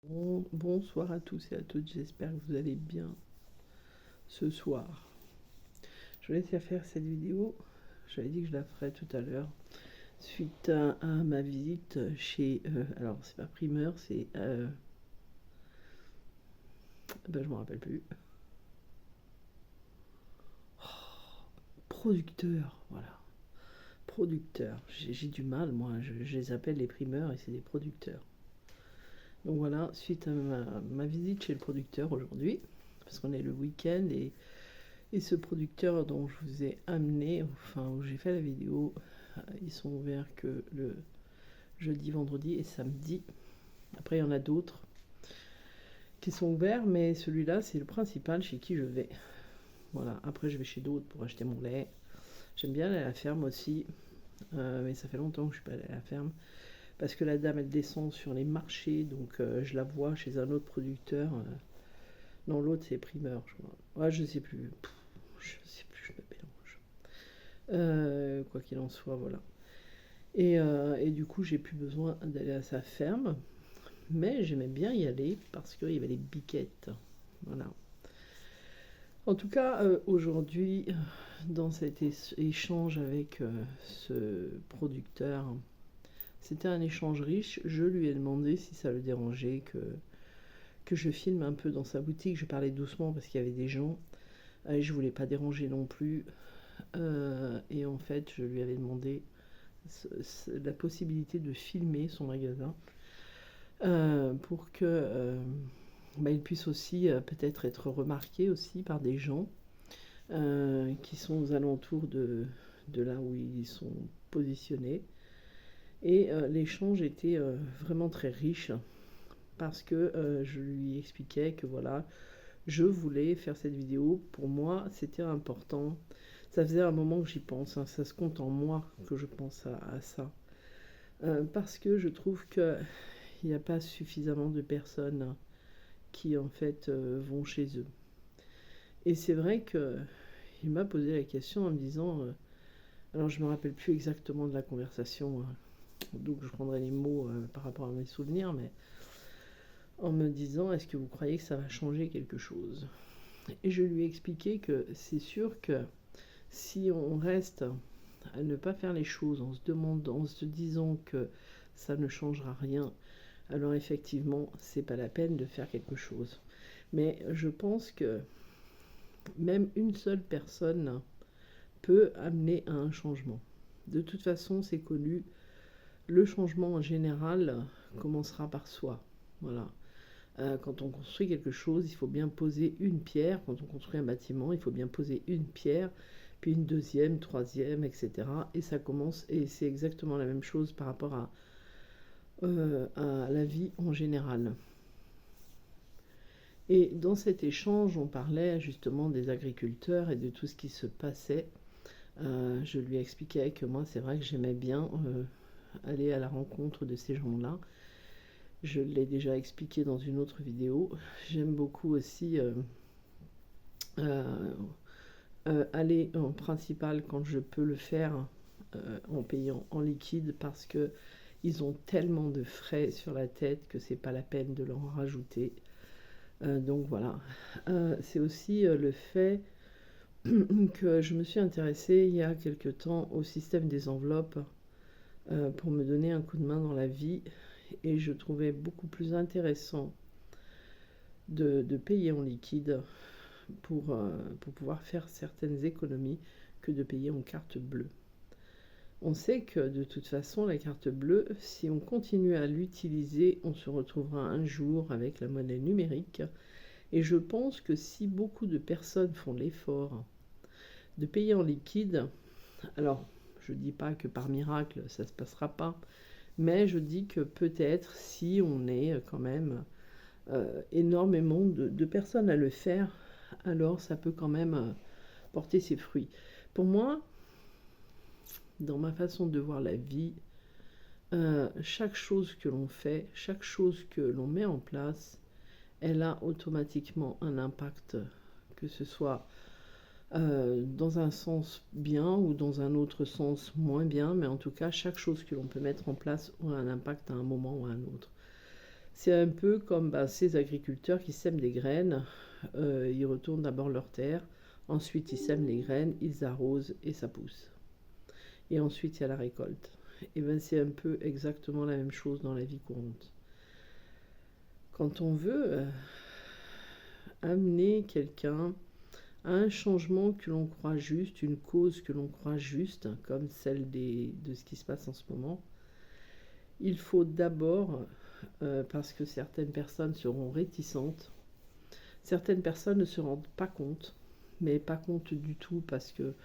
Bonsoir à tous et à toutes, j'espère que vous allez bien ce soir. Je voulais faire cette vidéo, j'avais dit que je la ferais tout à l'heure, suite à ma visite chez, alors c'est pas primeur, c'est, je m'en rappelle plus, producteur, voilà, producteur, j'ai du mal moi, je les appelle les primeurs et c'est des producteurs. Donc voilà, suite à ma visite chez le producteur aujourd'hui, parce qu'on est le week-end et ce producteur dont je vous ai amené, enfin où j'ai fait la vidéo, ils sont ouverts que le jeudi, vendredi et samedi. Après, il y en a d'autres qui sont ouverts, mais celui-là, c'est le principal chez qui je vais. Voilà, après, je vais chez d'autres pour acheter mon lait. J'aime bien aller à la ferme aussi, mais ça fait longtemps que je suis pas allée à la ferme. Parce que la dame, elle descend sur les marchés, donc je la vois chez un autre producteur. Non, l'autre, c'est primeur, je crois. Ouais, je sais plus. Je sais plus, je me mélange. Quoi qu'il en soit, voilà. Et du coup, j'ai plus besoin d'aller à sa ferme. Mais j'aimais bien y aller parce qu'il y avait les biquettes. Voilà. En tout cas, aujourd'hui, dans cet échange avec ce producteur, c'était un échange riche. Je lui ai demandé si ça le dérangeait que je filme un peu dans sa boutique. Je parlais doucement parce qu'il y avait des gens. Et je voulais pas déranger non plus. Et en fait, je lui avais demandé la possibilité de filmer son magasin pour que il puisse aussi peut-être être remarqué aussi par des gens qui sont aux alentours de là où ils sont positionnés. Et l'échange était vraiment très riche parce que je lui expliquais que voilà, je voulais faire cette vidéo. Pour moi, c'était important. Ça faisait un moment que j'y pense, hein, ça se compte en moi que je pense à ça. Parce que je trouve qu'il n'y a pas suffisamment de personnes qui en fait vont chez eux. Et c'est vrai qu'il m'a posé la question en me disant, alors je me rappelle plus exactement de la conversation, donc je prendrai les mots par rapport à mes souvenirs, mais en me disant, est-ce que vous croyez que ça va changer quelque chose? Et je lui ai expliqué que c'est sûr que si on reste à ne pas faire les choses en se disant que ça ne changera rien, alors effectivement, c'est pas la peine de faire quelque chose. Mais je pense que même une seule personne peut amener à un changement. De toute façon, c'est connu, le changement en général commencera par soi. Voilà. Quand on construit quelque chose, il faut bien poser une pierre. Quand on construit un bâtiment, il faut bien poser une pierre, puis une deuxième, troisième, etc. Et ça commence, et c'est exactement la même chose par rapport à la vie en général. Et dans cet échange, on parlait justement des agriculteurs et de tout ce qui se passait. Je lui expliquais que moi, c'est vrai que j'aimais bien aller à la rencontre de ces gens-là. Je l'ai déjà expliqué dans une autre vidéo. J'aime beaucoup aussi aller en principal quand je peux le faire en payant en liquide parce que ils ont tellement de frais sur la tête que c'est pas la peine de leur en rajouter. Donc voilà. C'est aussi le fait que je me suis intéressée il y a quelque temps au système des enveloppes pour me donner un coup de main dans la vie et je trouvais beaucoup plus intéressant de payer en liquide pour pouvoir faire certaines économies que de payer en carte bleue. On sait que de toute façon la carte bleue, si on continue à l'utiliser, on se retrouvera un jour avec la monnaie numérique et je pense que si beaucoup de personnes font l'effort de payer en liquide, alors je ne dis pas que par miracle ça ne se passera pas, mais je dis que peut-être si on est quand même énormément de personnes à le faire, alors ça peut quand même porter ses fruits. Pour moi, dans ma façon de voir la vie, chaque chose que l'on fait, chaque chose que l'on met en place, elle a automatiquement un impact, que ce soit dans un sens bien ou dans un autre sens moins bien, mais en tout cas, chaque chose que l'on peut mettre en place aura un impact à un moment ou à un autre. C'est un peu comme ces agriculteurs qui sèment des graines. Ils retournent d'abord leur terre, ensuite ils sèment les graines, ils arrosent et ça pousse. Et ensuite il y a la récolte. Et bien c'est un peu exactement la même chose dans la vie courante. Quand on veut amener quelqu'un à un changement que l'on croit juste, une cause que l'on croit juste, comme celle de ce qui se passe en ce moment, il faut d'abord, parce que certaines personnes seront réticentes, certaines personnes ne se rendent pas compte, mais pas compte du tout, parce que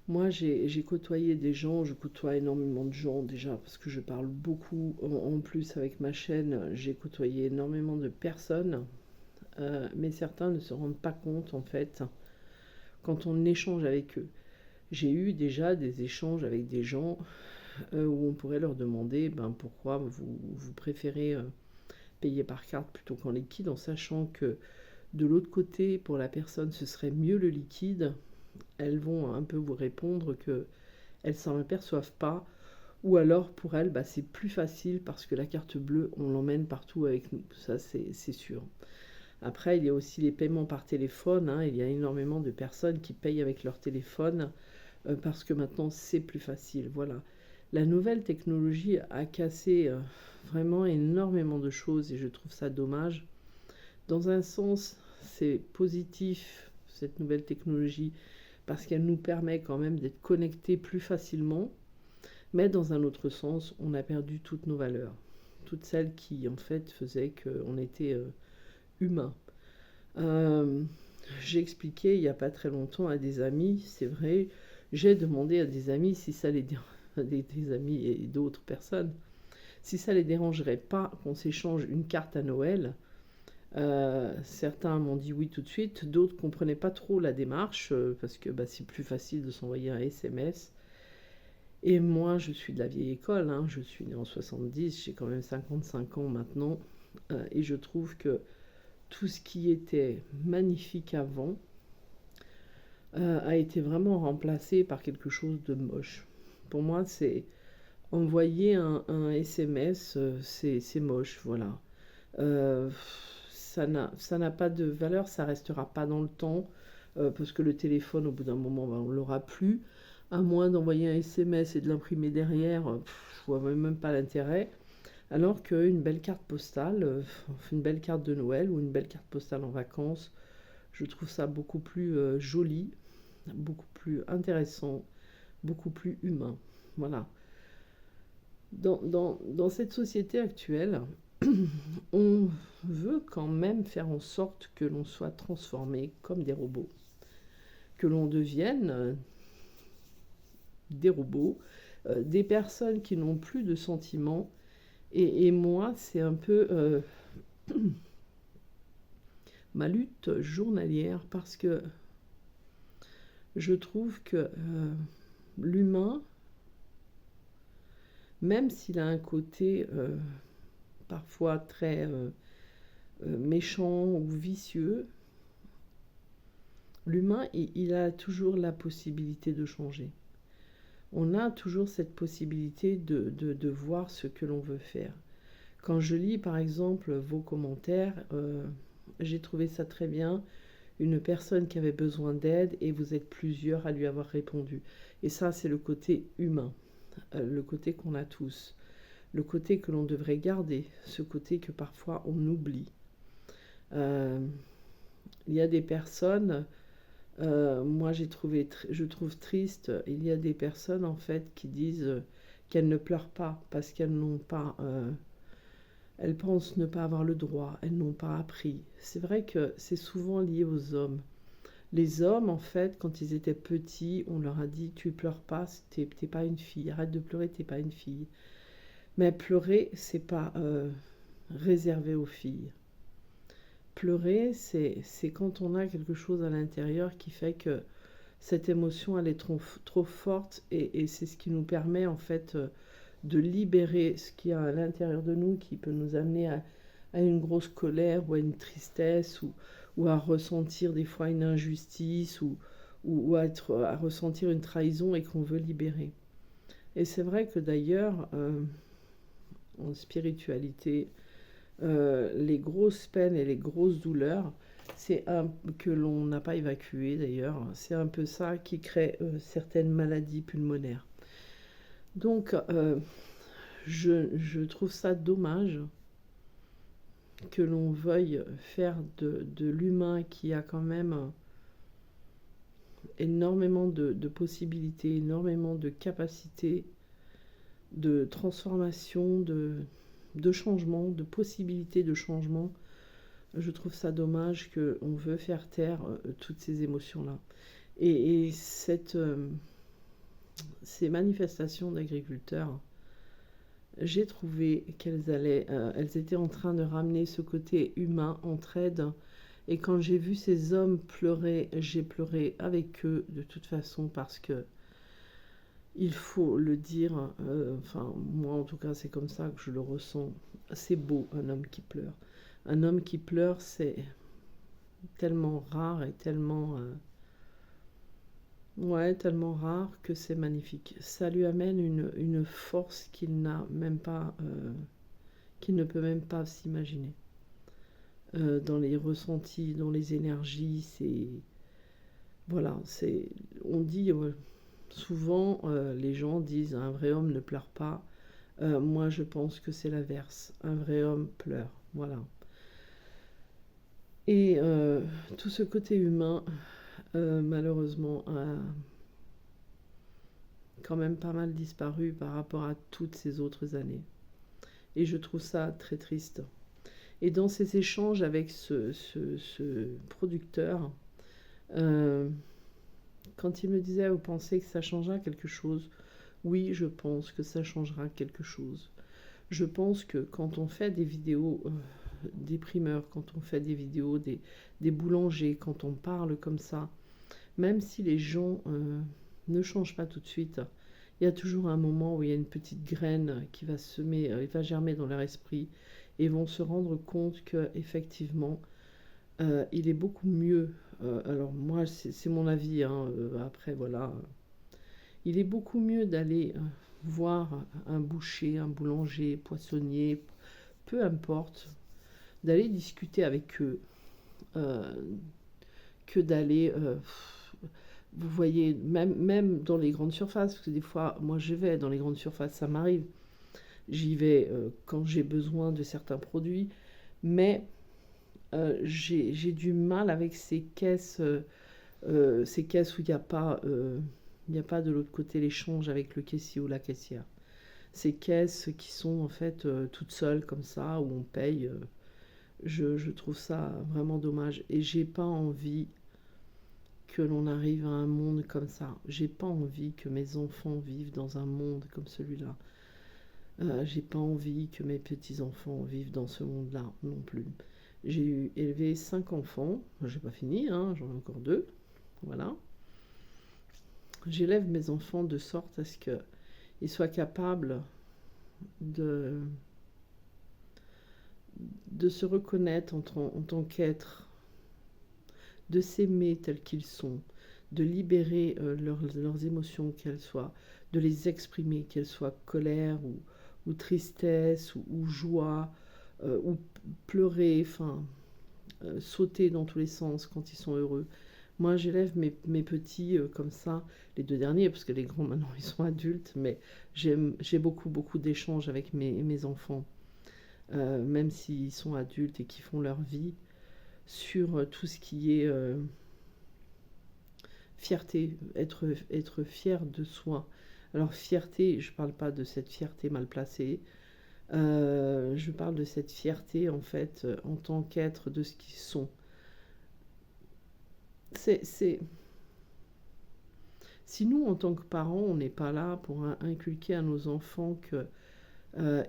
moi j'ai côtoyé des gens, je côtoie énormément de gens déjà, parce que je parle beaucoup, en plus avec ma chaîne, j'ai côtoyé énormément de personnes, mais certains ne se rendent pas compte en fait quand on échange avec eux. J'ai eu déjà des échanges avec des gens où on pourrait leur demander pourquoi vous préférez payer par carte plutôt qu'en liquide, en sachant que de l'autre côté, pour la personne, ce serait mieux le liquide. Elles vont un peu vous répondre que elles s'en aperçoivent pas, ou alors pour elles, c'est plus facile parce que la carte bleue, on l'emmène partout avec nous. Ça, c'est sûr. Après, il y a aussi les paiements par téléphone. Il y a énormément de personnes qui payent avec leur téléphone parce que maintenant, c'est plus facile. Voilà. La nouvelle technologie a cassé vraiment énormément de choses et je trouve ça dommage. Dans un sens, c'est positif, cette nouvelle technologie, parce qu'elle nous permet quand même d'être connectés plus facilement. Mais dans un autre sens, on a perdu toutes nos valeurs. Toutes celles qui, en fait, faisaient qu'on était humain. J'ai expliqué il n'y a pas très longtemps à des amis, c'est vrai, j'ai demandé à des amis si ça les des amis et d'autres personnes, si ça les dérangerait pas qu'on s'échange une carte à Noël. Certains m'ont dit oui tout de suite, d'autres comprenaient pas trop la démarche parce que c'est plus facile de s'envoyer un SMS. Et moi, je suis de la vieille école, je suis née en 70, j'ai quand même 55 ans maintenant, et je trouve que tout ce qui était magnifique avant a été vraiment remplacé par quelque chose de moche. Pour moi, c'est envoyer un SMS, c'est moche, voilà. Euh, ça n'a pas de valeur, ça restera pas dans le temps, parce que le téléphone, au bout d'un moment, on l'aura plus. À moins d'envoyer un SMS et de l'imprimer derrière, je vois même pas l'intérêt. Alors qu'une belle carte postale, une belle carte de Noël ou une belle carte postale en vacances, je trouve ça beaucoup plus joli, beaucoup plus intéressant, beaucoup plus humain. Voilà. Dans cette société actuelle, on veut quand même faire en sorte que l'on soit transformé comme des robots, que l'on devienne des robots, des personnes qui n'ont plus de sentiments. Et moi, c'est un peu ma lutte journalière parce que je trouve que l'humain, même s'il a un côté parfois très méchant ou vicieux, l'humain, il a toujours la possibilité de changer. On a toujours cette possibilité de voir ce que l'on veut faire. Quand je lis par exemple vos commentaires, j'ai trouvé ça très bien. Une personne qui avait besoin d'aide et vous êtes plusieurs à lui avoir répondu. Et ça, c'est le côté humain, le côté qu'on a tous, le côté que l'on devrait garder, ce côté que parfois on oublie. Il y a des personnes, moi je trouve triste, il y a des personnes en fait qui disent qu'elles ne pleurent pas parce qu'elles n'ont pas... elles pensent ne pas avoir le droit, elles n'ont pas appris. C'est vrai que c'est souvent lié aux hommes. Les hommes, en fait, quand ils étaient petits, on leur a dit tu pleures pas, t'es pas une fille, arrête de pleurer, t'es pas une fille. Mais pleurer, c'est pas réservé aux filles. Pleurer, c'est quand on a quelque chose à l'intérieur qui fait que cette émotion, elle est trop forte et c'est ce qui nous permet, en fait, de libérer ce qu'il y a à l'intérieur de nous qui peut nous amener à une grosse colère ou à une tristesse ou à ressentir des fois une injustice ou à ressentir une trahison et qu'on veut libérer. Et c'est vrai que d'ailleurs, en spiritualité, les grosses peines et les grosses douleurs, que l'on n'a pas évacuées d'ailleurs, c'est un peu ça qui crée certaines maladies pulmonaires. Donc, je trouve ça dommage que l'on veuille faire de l'humain qui a quand même énormément de possibilités, énormément de capacités, de transformation, de changement, de possibilités de changement. Je trouve ça dommage qu'on veut faire taire toutes ces émotions-là. Et ces manifestations d'agriculteurs, j'ai trouvé elles étaient en train de ramener ce côté humain, entraide. Et quand j'ai vu ces hommes pleurer, j'ai pleuré avec eux de toute façon parce que il faut le dire, enfin moi en tout cas c'est comme ça que je le ressens. C'est beau un homme qui pleure. Un homme qui pleure, c'est tellement rare et tellement ouais, tellement rare que c'est magnifique. Ça lui amène une force qu'il n'a même pas, qu'il ne peut même pas s'imaginer. Dans les ressentis, dans les énergies, voilà, on dit souvent, les gens disent un vrai homme ne pleure pas. Moi, je pense que c'est l'inverse. Un vrai homme pleure, voilà. Et tout ce côté humain, malheureusement, a quand même pas mal disparu par rapport à toutes ces autres années. Et je trouve ça très triste. Et dans ces échanges avec ce producteur, euh, quand il me disait, vous pensez que ça changera quelque chose? Oui, je pense que ça changera quelque chose. Je pense que quand on fait des vidéos des primeurs, quand on fait des vidéos des boulangers, quand on parle comme ça, même si les gens ne changent pas tout de suite, il y a toujours un moment où il y a une petite graine qui va semer, va germer dans leur esprit et vont se rendre compte que effectivement, il est beaucoup mieux. Alors moi, c'est mon avis. Hein, après, voilà, il est beaucoup mieux d'aller voir un boucher, un boulanger, poissonnier, peu importe, d'aller discuter avec eux, euh, que d'aller vous voyez, même dans les grandes surfaces, parce que des fois, moi je vais dans les grandes surfaces, ça m'arrive. J'y vais quand j'ai besoin de certains produits, mais j'ai du mal avec ces caisses où il n'y a pas de l'autre côté l'échange avec le caissier ou la caissière. Ces caisses qui sont en fait toutes seules comme ça, où on paye, je trouve ça vraiment dommage. Et j'ai pas envie que l'on arrive à un monde comme ça. J'ai pas envie que mes enfants vivent dans un monde comme celui-là. J'ai pas envie que mes petits-enfants vivent dans ce monde-là non plus. J'ai élevé 5 enfants, j'ai pas fini, hein, j'en ai encore 2, voilà. J'élève mes enfants de sorte à ce qu'ils soient capables de, de se reconnaître en tant qu'être, de s'aimer tels qu'ils sont, de libérer leurs émotions, qu'elles soient, de les exprimer, qu'elles soient colère ou tristesse ou joie ou pleurer, enfin sauter dans tous les sens quand ils sont heureux. Moi, j'élève mes petits comme ça, les 2 derniers, parce que les grands maintenant ils sont adultes, mais j'ai beaucoup d'échanges avec mes enfants, même s'ils sont adultes et qui font leur vie, sur tout ce qui est fierté, être fier de soi. Alors fierté, je ne parle pas de cette fierté mal placée, je parle de cette fierté en fait en tant qu'être de ce qu'ils sont. C'est Si nous en tant que parents on n'est pas là pour inculquer à nos enfants que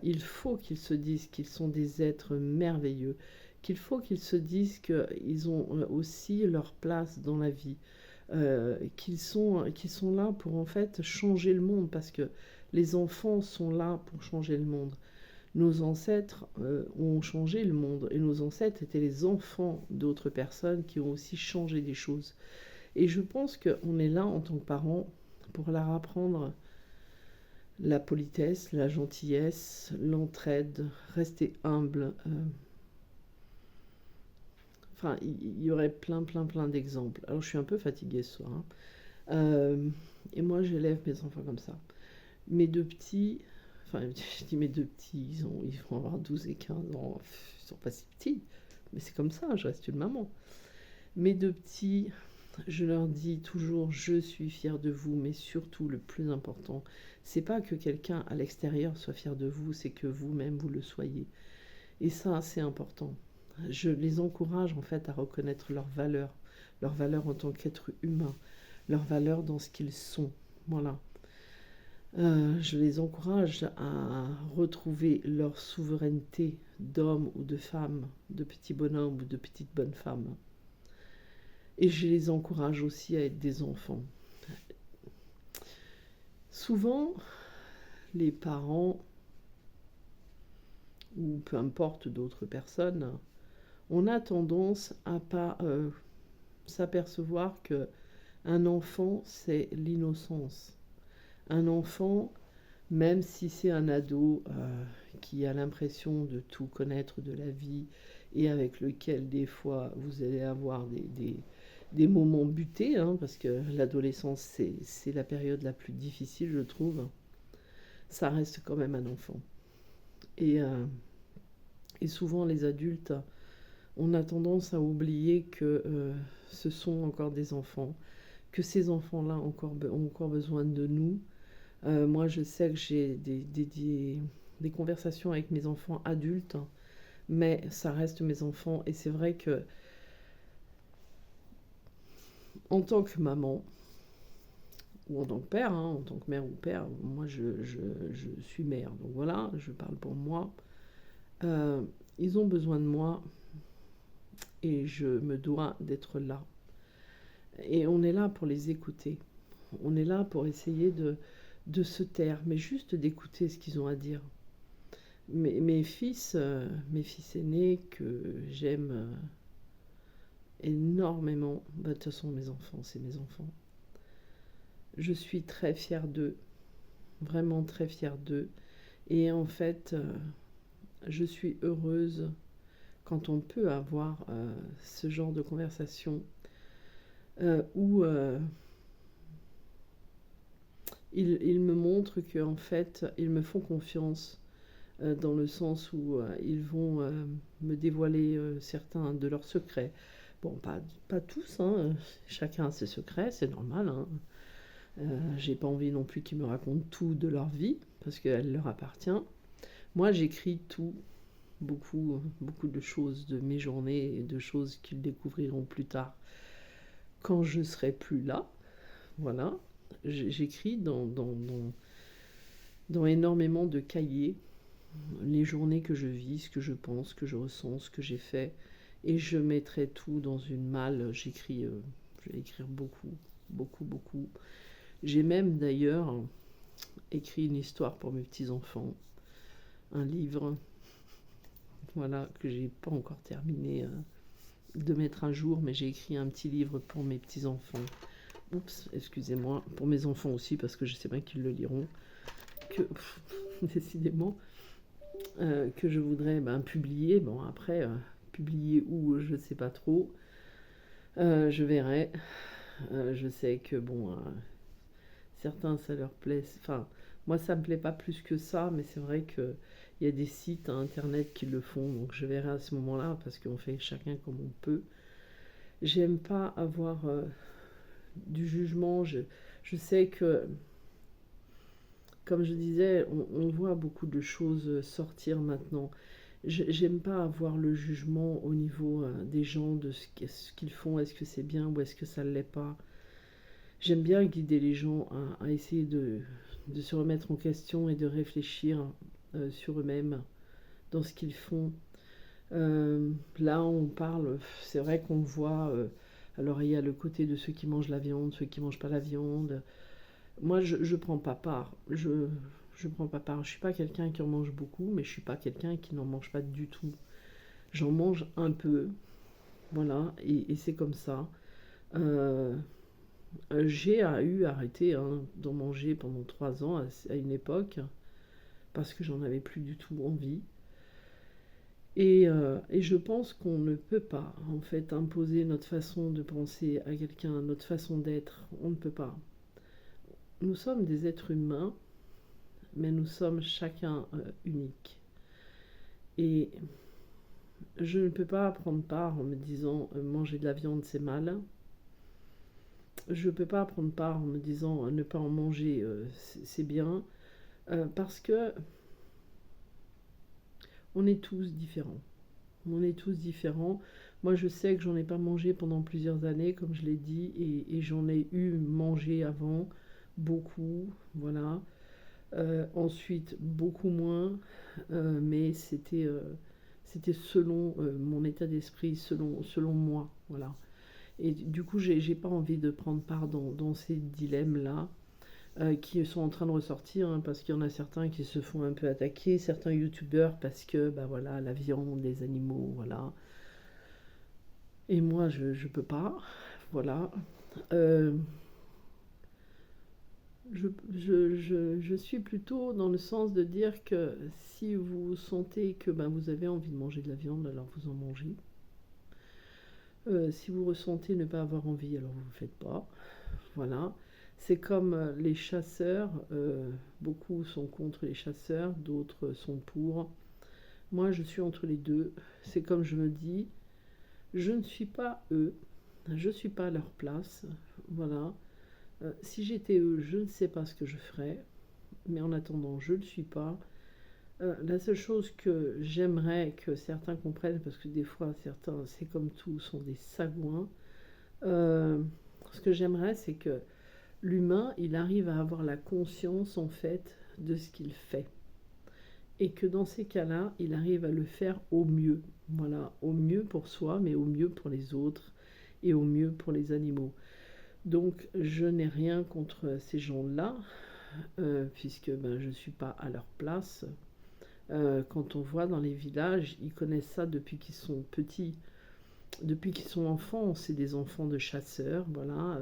il faut qu'ils se disent qu'ils sont des êtres merveilleux, qu'il faut qu'ils se disent qu'ils ont aussi leur place dans la vie, qu'ils sont là pour en fait changer le monde, parce que les enfants sont là pour changer le monde. Nos ancêtres ont changé le monde, et nos ancêtres étaient les enfants d'autres personnes qui ont aussi changé des choses. Et je pense qu'on est là en tant que parents pour leur apprendre la politesse, la gentillesse, l'entraide, rester humble. Enfin, il y aurait plein d'exemples. Alors, je suis un peu fatiguée ce soir, hein. Et moi, j'élève mes enfants comme ça. Mes deux petits, enfin, je dis mes deux petits, ils vont avoir 12 et 15 ans. Ils sont pas si petits, mais c'est comme ça, je reste une maman. Mes deux petits, je leur dis toujours, je suis fière de vous, mais surtout, le plus important, c'est pas que quelqu'un à l'extérieur soit fier de vous, c'est que vous-même, vous le soyez. Et ça, c'est important. Je les encourage en fait à reconnaître leur valeur en tant qu'être humain, leur valeur dans ce qu'ils sont. Voilà. Je les encourage à retrouver leur souveraineté d'homme ou de femme, de petit bonhomme ou de petite bonne femme. Et je les encourage aussi à être des enfants. Souvent, les parents, ou peu importe d'autres personnes, on a tendance à pas s'apercevoir que un enfant, c'est l'innocence. Un enfant, même si c'est un ado qui a l'impression de tout connaître de la vie et avec lequel des fois vous allez avoir des moments butés, hein, parce que l'adolescence c'est la période la plus difficile je trouve, ça reste quand même un enfant. Et, euh, et souvent les adultes, on a tendance à oublier que ce sont encore des enfants, que ces enfants-là ont encore besoin de nous. Moi, je sais que j'ai des conversations avec mes enfants adultes, mais ça reste mes enfants. Et c'est vrai que, en tant que maman, ou en tant que père, hein, en tant que mère ou père, moi, je suis mère. Donc voilà, je parle pour moi. Euh, Ils ont besoin de moi et je me dois d'être là. Et on est là pour les écouter. On est là pour essayer de se taire, mais juste d'écouter ce qu'ils ont à dire. Mes fils aînés que j'aime énormément, bah, de toute façon mes enfants, c'est mes enfants. Je suis très fière d'eux, vraiment très fière d'eux. Et en fait, je suis heureuse quand on peut avoir ce genre de conversation où ils me montrent qu'en fait, ils me font confiance dans le sens où ils vont me dévoiler certains de leurs secrets. Bon, pas tous, hein, chacun a ses secrets, c'est normal, hein. J'ai pas envie non plus qu'ils me racontent tout de leur vie, parce qu'elle leur appartient. Moi, j'écris tout, beaucoup de choses de mes journées et de choses qu'ils découvriront plus tard quand je serai plus là. Voilà. J'écris dans énormément de cahiers les journées que je vis, ce que je pense, ce que je ressens, ce que j'ai fait. Et je mettrai tout dans une malle. Je vais écrire beaucoup. J'ai même d'ailleurs écrit une histoire pour mes petits-enfants. Un livre, voilà, que j'ai pas encore terminé de mettre à jour, mais j'ai écrit un petit livre pour mes petits-enfants. Oups, excusez-moi, pour mes enfants aussi, parce que je sais bien qu'ils le liront. Décidément, que je voudrais publier. Bon, après, publier où, je ne sais pas trop. Je verrai. Je sais que, bon, certains, ça leur plaît. Enfin, moi, ça me plaît pas plus que ça, mais c'est vrai qu'il y a des sites internet qui le font, donc je verrai à ce moment-là, parce qu'on fait chacun comme on peut. J'aime pas avoir du jugement. Je sais que, comme je disais, on voit beaucoup de choses sortir maintenant. J'aime pas avoir le jugement au niveau des gens, de ce qu'ils font, est-ce que c'est bien ou est-ce que ça ne l'est pas. J'aime bien guider les gens à essayer de se remettre en question et de réfléchir sur eux-mêmes, dans ce qu'ils font. Là, on parle, c'est vrai qu'on voit, alors il y a le côté de ceux qui mangent la viande, ceux qui mangent pas la viande. Moi, je prends pas part. Je prends pas part. Je suis pas quelqu'un qui en mange beaucoup, mais je suis pas quelqu'un qui n'en mange pas du tout. J'en mange un peu, voilà, et c'est comme ça. Euh, J'ai eu arrêté hein, d'en manger pendant 3 ans à une époque, parce que j'en avais plus du tout envie. Et je pense qu'on ne peut pas, en fait, imposer notre façon de penser à quelqu'un, notre façon d'être. On ne peut pas. Nous sommes des êtres humains, mais nous sommes chacun uniques. Et je ne peux pas prendre part en me disant manger de la viande c'est mal. Je ne peux pas prendre part en me disant ne pas en manger c'est bien. Parce que on est tous différents. On est tous différents. Moi, je sais que j'en ai pas mangé pendant plusieurs années, comme je l'ai dit, et j'en ai eu mangé avant, beaucoup, voilà. Ensuite, beaucoup moins, mais c'était selon mon état d'esprit, selon moi, voilà. Et du coup, j'ai pas envie de prendre part dans ces dilemmes-là. Qui sont en train de ressortir, hein, parce qu'il y en a certains qui se font un peu attaquer, certains youtubeurs, parce que, bah voilà, la viande, les animaux, voilà. Et moi, je peux pas, voilà. Euh, je suis plutôt dans le sens de dire que si vous sentez que ben, vous avez envie de manger de la viande, alors vous en mangez. Si vous ressentez ne pas avoir envie, alors vous ne le faites pas. Voilà. C'est comme les chasseurs, beaucoup sont contre les chasseurs, d'autres sont pour. Moi, je suis entre les deux. C'est comme je me dis, je ne suis pas eux, je ne suis pas à leur place. Voilà. Si j'étais eux, je ne sais pas ce que je ferais, mais en attendant, je ne le suis pas. La seule chose que j'aimerais que certains comprennent, parce que des fois, certains, c'est comme tout, sont des sagouins, ce que j'aimerais, c'est que l'humain, il arrive à avoir la conscience, en fait, de ce qu'il fait. Et que dans ces cas-là, il arrive à le faire au mieux. Voilà, au mieux pour soi, mais au mieux pour les autres et au mieux pour les animaux. Donc, je n'ai rien contre ces gens-là, puisque ben, je ne suis pas à leur place. Quand on voit dans les villages, ils connaissent ça depuis qu'ils sont petits, depuis qu'ils sont enfants. C'est des enfants de chasseurs, voilà.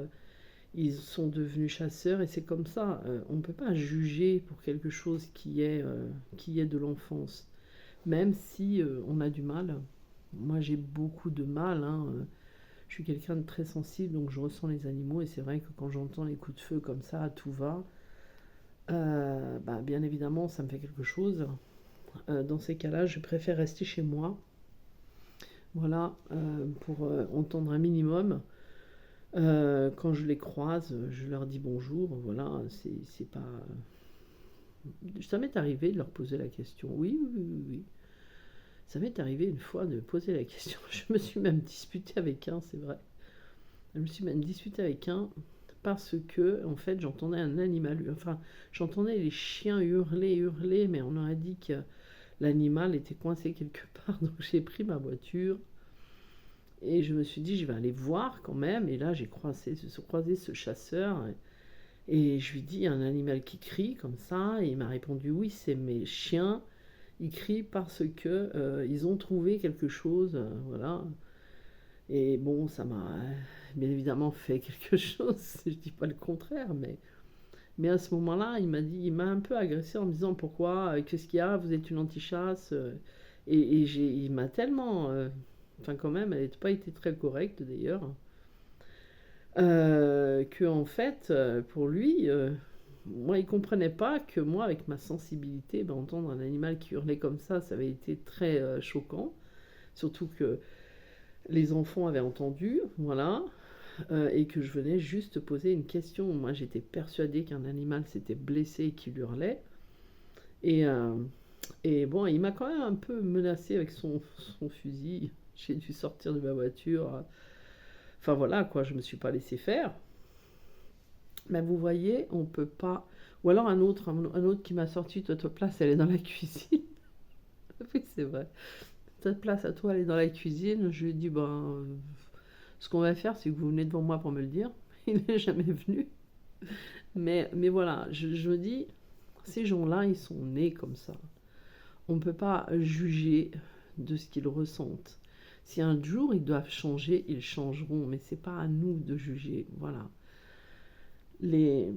Ils sont devenus chasseurs et c'est comme ça. On ne peut pas juger pour quelque chose qui est de l'enfance, même si on a du mal. Moi, j'ai beaucoup de mal. Hein. Je suis quelqu'un de très sensible, donc je ressens les animaux et c'est vrai que quand j'entends les coups de feu comme ça à tout va, bah, bien évidemment, ça me fait quelque chose. Dans ces cas-là, je préfère rester chez moi, voilà, pour entendre un minimum. Quand je les croise, je leur dis bonjour, voilà, c'est pas... Ça m'est arrivé de leur poser la question, oui, oui, oui, oui. Ça m'est arrivé une fois de poser la question, je me suis même disputée avec un, c'est vrai. Je me suis même disputée avec un parce que, en fait, j'entendais un animal, enfin, j'entendais les chiens hurler, mais on aurait dit que l'animal était coincé quelque part, donc j'ai pris ma voiture et je me suis dit, je vais aller voir quand même. Et là, j'ai croisé ce chasseur et je lui dis, il y a un animal qui crie comme ça. Et il m'a répondu, oui, c'est mes chiens. Ils crient parce que ils ont trouvé quelque chose, voilà. Et bon, ça m'a bien évidemment fait quelque chose. Je dis pas le contraire, mais à ce moment-là, il m'a un peu agressé en me disant pourquoi, qu'est-ce qu'il y a, vous êtes une anti-chasse. Et il m'a tellement, enfin quand même, elle n'a pas été très correcte d'ailleurs, que en fait, pour lui, moi, il comprenait pas que moi, avec ma sensibilité, ben, entendre un animal qui hurlait comme ça avait été très choquant. Surtout que les enfants avaient entendu, voilà, et que je venais juste poser une question. Moi, j'étais persuadée qu'un animal s'était blessé et qu'il hurlait. Et, euh, et bon, il m'a quand même un peu menacé avec son fusil. J'ai dû sortir de ma voiture. Enfin voilà, quoi, je me suis pas laissé faire. Mais vous voyez, on peut pas. Ou alors un autre qui m'a sorti, toi, ta place, elle est dans la cuisine. Oui, c'est vrai. Ta place à toi, elle est dans la cuisine. Je lui ai dit, ben, ce qu'on va faire, c'est que vous venez devant moi pour me le dire. Il n'est jamais venu. Mais voilà, je me dis, ces gens-là, ils sont nés comme ça. On ne peut pas juger de ce qu'ils ressentent. Si un jour ils doivent changer, ils changeront, mais c'est pas à nous de juger. Voilà. les,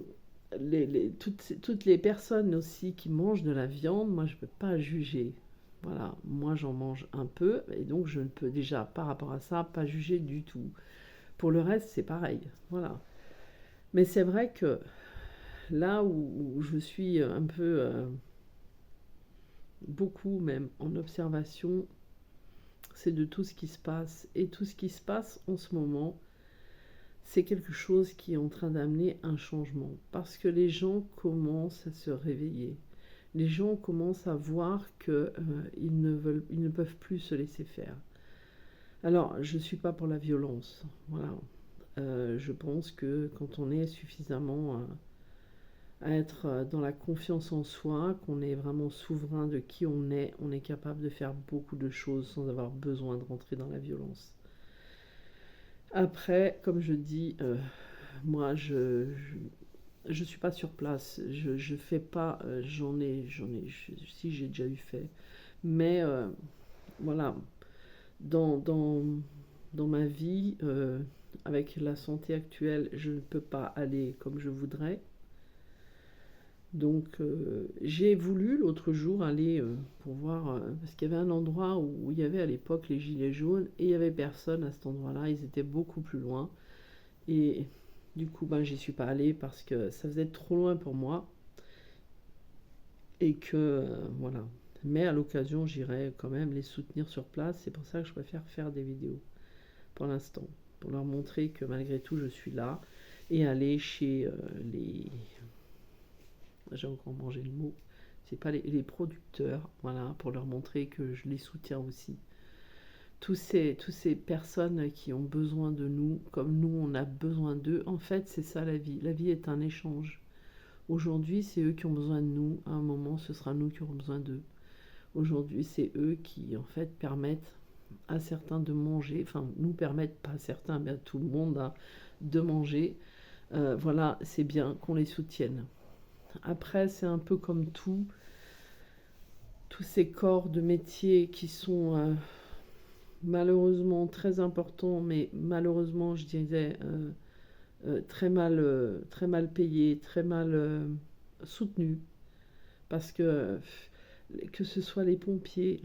toutes les personnes aussi qui mangent de la viande, moi je ne peux pas juger. Voilà, moi j'en mange un peu et donc je ne peux déjà par rapport à ça pas juger du tout. Pour le reste, c'est pareil. Voilà. Mais c'est vrai que là où je suis un peu, beaucoup même, en observation, c'est de tout ce qui se passe. Et tout ce qui se passe en ce moment, c'est quelque chose qui est en train d'amener un changement. Parce que les gens commencent à se réveiller. Les gens commencent à voir que ils ne peuvent plus se laisser faire. Alors, je ne suis pas pour la violence. Voilà. Je pense que quand on est suffisamment à être dans la confiance en soi, qu'on est vraiment souverain de qui on est capable de faire beaucoup de choses sans avoir besoin de rentrer dans la violence. Après, comme je dis, moi, je suis pas sur place. Je fais pas. Si j'ai déjà eu fait, mais voilà, dans dans dans ma vie, avec la santé actuelle, je ne peux pas aller comme je voudrais. Donc, j'ai voulu l'autre jour aller pour voir, parce qu'il y avait un endroit où il y avait à l'époque les gilets jaunes et il y avait personne à cet endroit-là, ils étaient beaucoup plus loin. Et du coup, ben, j'y suis pas allée parce que ça faisait trop loin pour moi et que, voilà. Mais à l'occasion, j'irai quand même les soutenir sur place. C'est pour ça que je préfère faire des vidéos pour l'instant, pour leur montrer que malgré tout, je suis là et aller chez les j'ai encore mangé le mot, c'est pas les producteurs, voilà, pour leur montrer que je les soutiens aussi. Tous ces personnes qui ont besoin de nous, comme nous on a besoin d'eux, en fait c'est ça la vie. La vie est un échange. Aujourd'hui c'est eux qui ont besoin de nous, à un moment ce sera nous qui aurons besoin d'eux. Aujourd'hui c'est eux qui en fait permettent à certains de manger, enfin nous permettent, pas à certains, mais à tout le monde hein, de manger. Voilà, c'est bien qu'on les soutienne. Après, c'est un peu comme tout, tous ces corps de métier qui sont malheureusement très importants, mais malheureusement, je dirais, très mal payés, très mal soutenus. Parce que ce soit les pompiers,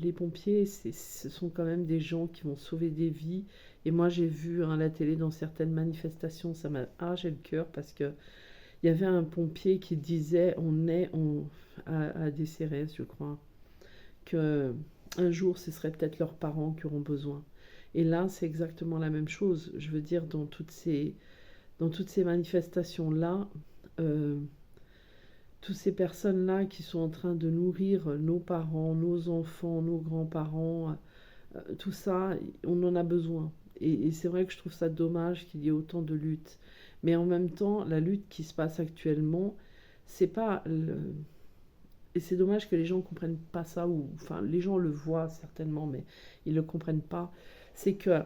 ce sont quand même des gens qui vont sauver des vies. Et moi, j'ai vu à la télé dans certaines manifestations, ça m'a arraché le cœur parce que il y avait un pompier qui disait à des CRS, je crois, que un jour ce serait peut-être leurs parents qui auront besoin. Et là, c'est exactement la même chose. Je veux dire, dans toutes ces manifestations-là, euh, toutes ces personnes-là qui sont en train de nourrir nos parents, nos enfants, nos grands-parents, tout ça, on en a besoin. Et c'est vrai que je trouve ça dommage qu'il y ait autant de luttes. Mais en même temps, la lutte qui se passe actuellement, c'est pas le... Et c'est dommage que les gens ne comprennent pas ça, ou enfin les gens le voient certainement, mais ils ne le comprennent pas. C'est que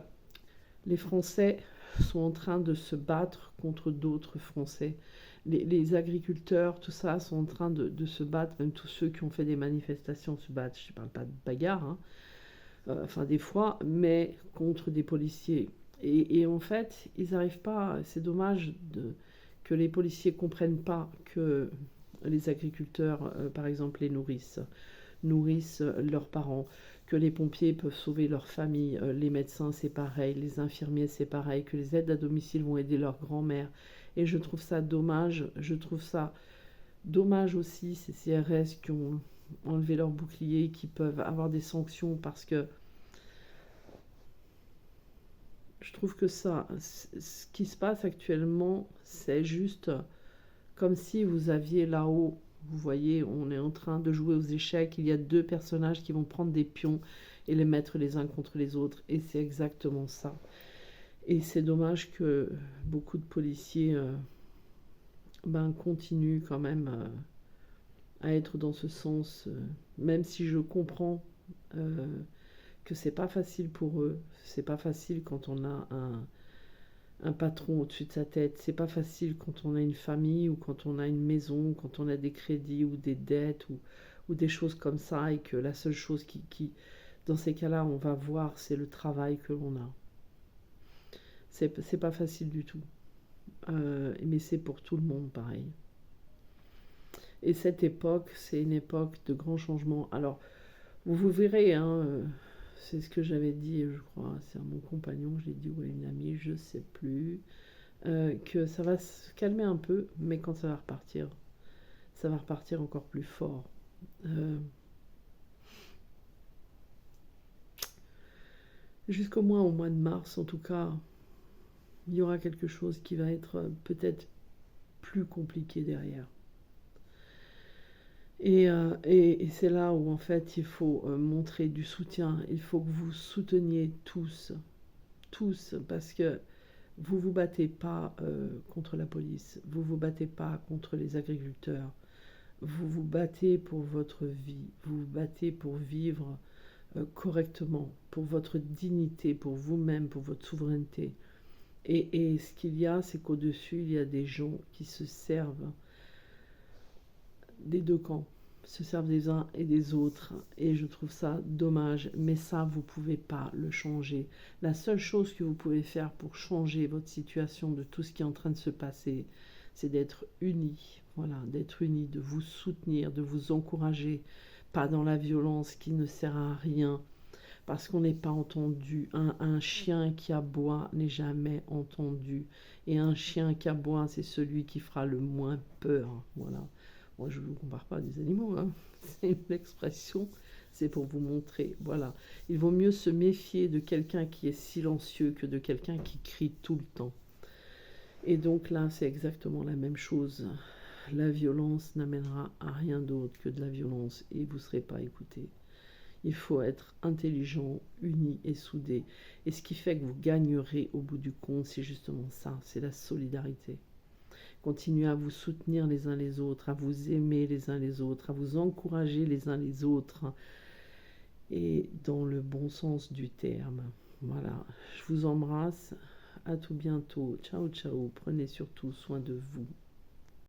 les Français sont en train de se battre contre d'autres Français. Les agriculteurs, tout ça, sont en train de se battre, même tous ceux qui ont fait des manifestations se battent. Je ne parle pas de bagarre, hein, enfin des fois, mais contre des policiers. Et en fait, ils n'arrivent pas, c'est dommage que les policiers ne comprennent pas que les agriculteurs, par exemple, nourrissent leurs parents, que les pompiers peuvent sauver leur famille, les médecins c'est pareil, les infirmiers c'est pareil, que les aides à domicile vont aider leur grand-mère. Et je trouve ça dommage, je trouve ça dommage aussi ces CRS qui ont enlevé leur bouclier, qui peuvent avoir des sanctions parce que je trouve que ça, ce qui se passe actuellement, c'est juste comme si vous aviez là-haut, vous voyez, on est en train de jouer aux échecs, il y a deux personnages qui vont prendre des pions et les mettre les uns contre les autres, et c'est exactement ça. Et c'est dommage que beaucoup de policiers ben, continuent quand même à être dans ce sens, même si je comprends euh, que c'est pas facile pour eux, c'est pas facile quand on a un patron au-dessus de sa tête. C'est pas facile quand on a une famille ou quand on a une maison, quand on a des crédits ou des dettes ou des choses comme ça et que la seule chose dans ces cas-là, on va voir, c'est le travail que l'on a. C'est pas facile du tout. mais c'est pour tout le monde pareil. Et cette époque, c'est une époque de grands changements. Alors, vous verrez, hein, c'est ce que j'avais dit, je crois, c'est à mon compagnon que j'ai dit, ou à une amie, je sais plus, que ça va se calmer un peu, mais quand ça va repartir encore plus fort. Euh, Jusqu'au moins au mois de mars, en tout cas, il y aura quelque chose qui va être peut-être plus compliqué derrière. Et c'est là où en fait il faut montrer du soutien. Il faut que vous souteniez tous, parce que vous vous battez pas contre la police, vous vous battez pas contre les agriculteurs, vous vous battez pour votre vie, vous vous battez pour vivre correctement, pour votre dignité, pour vous-même, pour votre souveraineté. Et ce qu'il y a, c'est qu'au-dessus, il y a des gens qui se servent des deux camps, se servent des uns et des autres. Et je trouve ça dommage, mais ça, vous ne pouvez pas le changer. La seule chose que vous pouvez faire pour changer votre situation de tout ce qui est en train de se passer, c'est d'être unis. Voilà, d'être unis, de vous soutenir, de vous encourager, pas dans la violence qui ne sert à rien, parce qu'on n'est pas entendu. Un chien qui aboie n'est jamais entendu. Et un chien qui aboie, c'est celui qui fera le moins peur. Voilà. Moi, je ne vous compare pas à des animaux, hein. C'est une expression, c'est pour vous montrer. Voilà. Il vaut mieux se méfier de quelqu'un qui est silencieux que de quelqu'un qui crie tout le temps. Et donc là, c'est exactement la même chose. La violence n'amènera à rien d'autre que de la violence et vous ne serez pas écouté. Il faut être intelligent, uni et soudé. Et ce qui fait que vous gagnerez au bout du compte, c'est justement ça, c'est la solidarité. Continuez à vous soutenir les uns les autres, à vous aimer les uns les autres, à vous encourager les uns les autres, et dans le bon sens du terme. Voilà, je vous embrasse, à tout bientôt, ciao ciao, prenez surtout soin de vous.